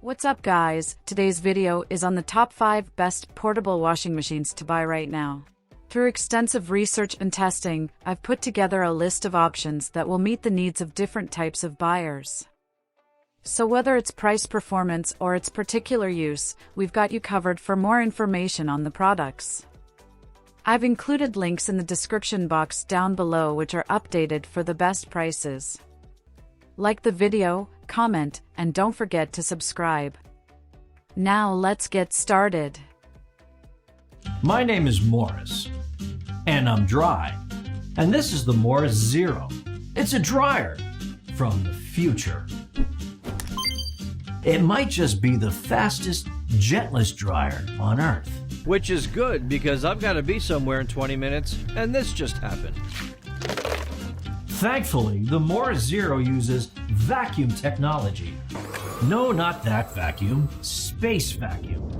What's up guys, today's video is on the top 5 best portable washing machines to buy right now. Through extensive research and testing, I've put together a list of options that will meet the needs of different types of buyers. So whether it's price performance or its particular use, we've got you covered. For more information on the products, I've included links in the description box down below which are updated for the best prices. Like the video, comment, and don't forget to subscribe. Now let's get started. My name is Morus, and I'm dry. And this is the Morus Zero. It's a dryer from the future. It might just be the fastest, gentlest dryer on Earth. Which is good because I've got to be somewhere in 20 minutes, and this just happened. Thankfully, the Morus Zero uses vacuum technology. No, not that vacuum, space vacuum.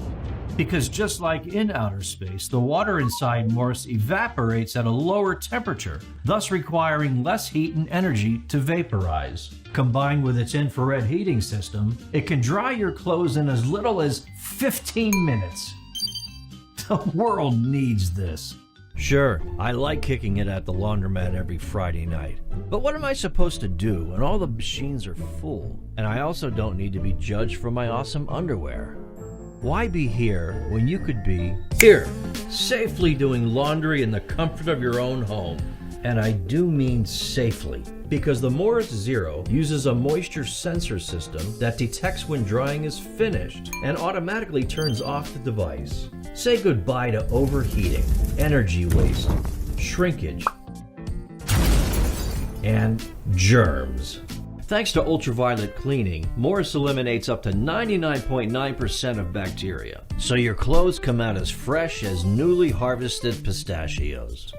Because just like in outer space, the water inside Morus evaporates at a lower temperature, thus requiring less heat and energy to vaporize. Combined with its infrared heating system, it can dry your clothes in as little as 15 minutes. The world needs this. Sure, I like kicking it at the laundromat every Friday night. But what am I supposed to do when all the machines are full? And I also don't need to be judged for my awesome underwear. Why be here when you could be here, safely doing laundry in the comfort of your own home? And I do mean safely, because the Morus Zero uses a moisture sensor system that detects when drying is finished and automatically turns off the device. Say goodbye to overheating, energy waste, shrinkage, and germs. Thanks to ultraviolet cleaning, Morus eliminates up to 99.9% of bacteria, so your clothes come out as fresh as newly harvested pistachios.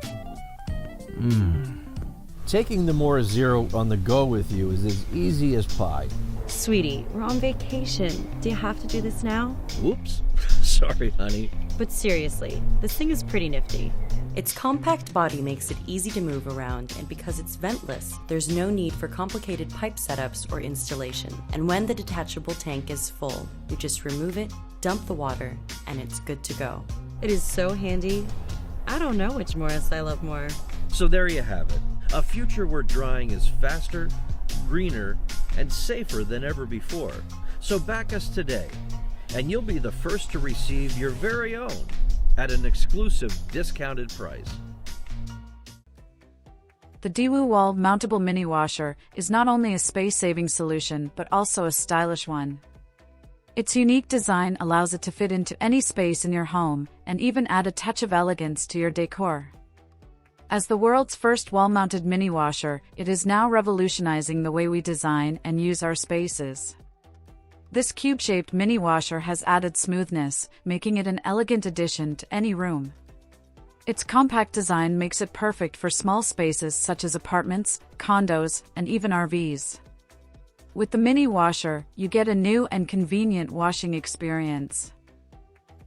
Taking the Morus Zero on the go with you is as easy as pie. Sweetie, we're on vacation. Do you have to do this now? Whoops. Sorry, honey. But seriously, this thing is pretty nifty. Its compact body makes it easy to move around, and because it's ventless, there's no need for complicated pipe setups or installation. And when the detachable tank is full, you just remove it, dump the water, and it's good to go. It is so handy. I don't know which Morus I love more. So there you have it. A future where drying is faster, greener, and safer than ever before. So back us today, and you'll be the first to receive your very own at an exclusive discounted price. The Daewoo wall mountable mini washer is not only a space-saving solution but also a stylish one. Its unique design allows it to fit into any space in your home and even add a touch of elegance to your decor. As the world's first wall-mounted mini washer, it is now revolutionizing the way we design and use our spaces. This cube-shaped mini washer has added smoothness, making it an elegant addition to any room. Its compact design makes it perfect for small spaces such as apartments, condos, and even RVs. With the mini washer, you get a new and convenient washing experience.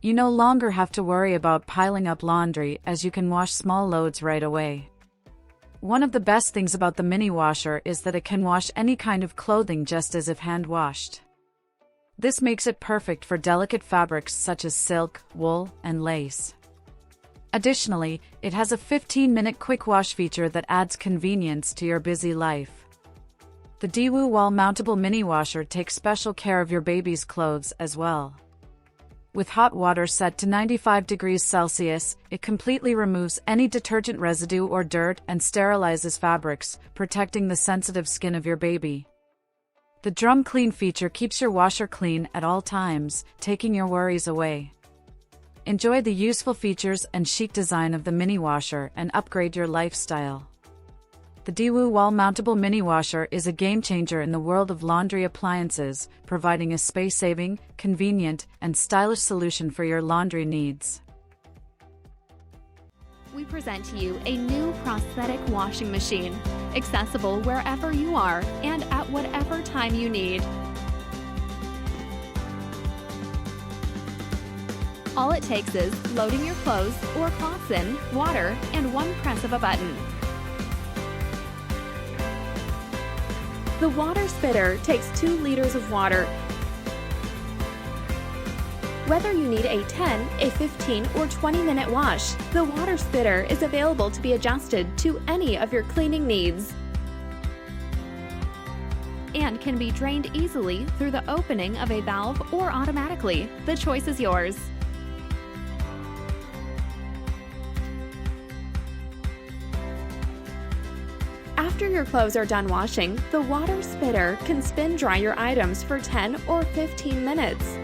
You no longer have to worry about piling up laundry as you can wash small loads right away. One of the best things about the mini washer is that it can wash any kind of clothing just as if hand-washed. This makes it perfect for delicate fabrics such as silk, wool, and lace. Additionally, it has a 15-minute quick wash feature that adds convenience to your busy life. The Daewoo wall-mountable mini washer takes special care of your baby's clothes as well. With hot water set to 95 degrees Celsius, it completely removes any detergent residue or dirt and sterilizes fabrics, protecting the sensitive skin of your baby. The Drum Clean feature keeps your washer clean at all times, taking your worries away. Enjoy the useful features and chic design of the mini washer and upgrade your lifestyle. The Daewoo wall-mountable mini washer is a game-changer in the world of laundry appliances, providing a space-saving, convenient, and stylish solution for your laundry needs. We present to you a new prosthetic washing machine, accessible wherever you are and at whatever time you need. All it takes is loading your clothes or cloths in, water, and one press of a button. The water spitter takes 2 liters of water Whether you need a 10, a 15, or 20-minute wash, the water spitter is available to be adjusted to any of your cleaning needs and can be drained easily through the opening of a valve or automatically. The choice is yours. After your clothes are done washing, the water spitter can spin dry your items for 10 or 15 minutes.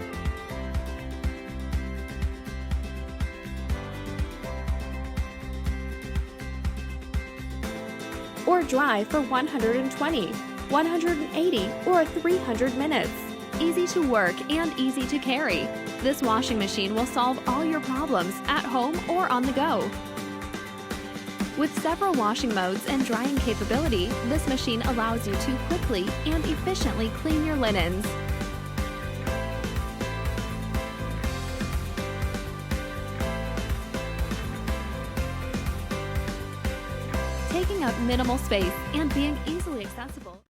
Or dry for 120, 180, or 300 minutes. Easy to work and easy to carry. This washing machine will solve all your problems at home or on the go. With several washing modes and drying capability, this machine allows you to quickly and efficiently clean your linens. Taking up minimal space and being easily accessible.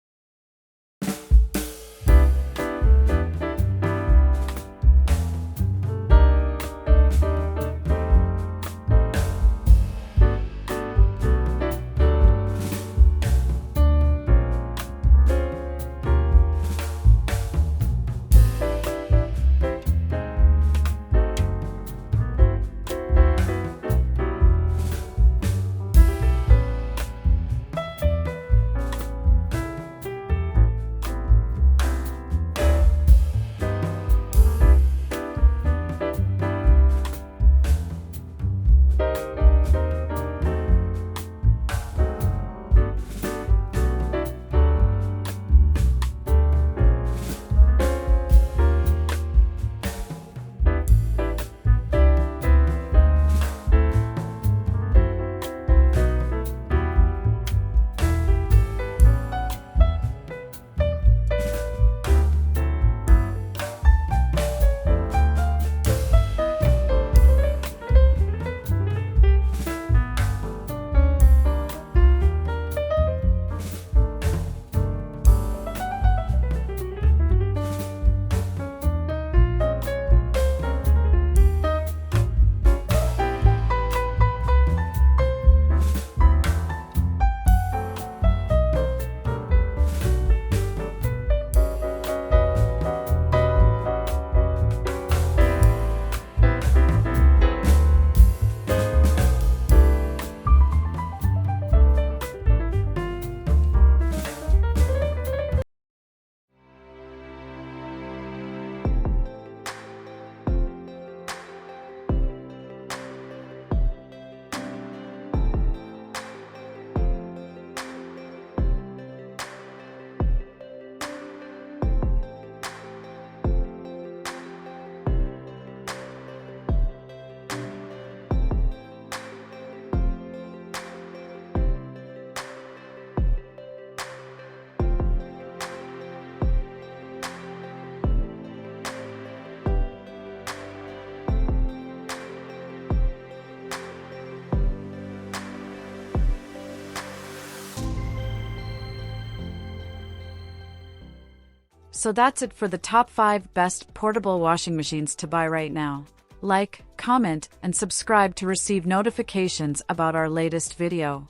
So that's it for the top 5 best portable washing machines to buy right now. Like, comment, and subscribe to receive notifications about our latest video.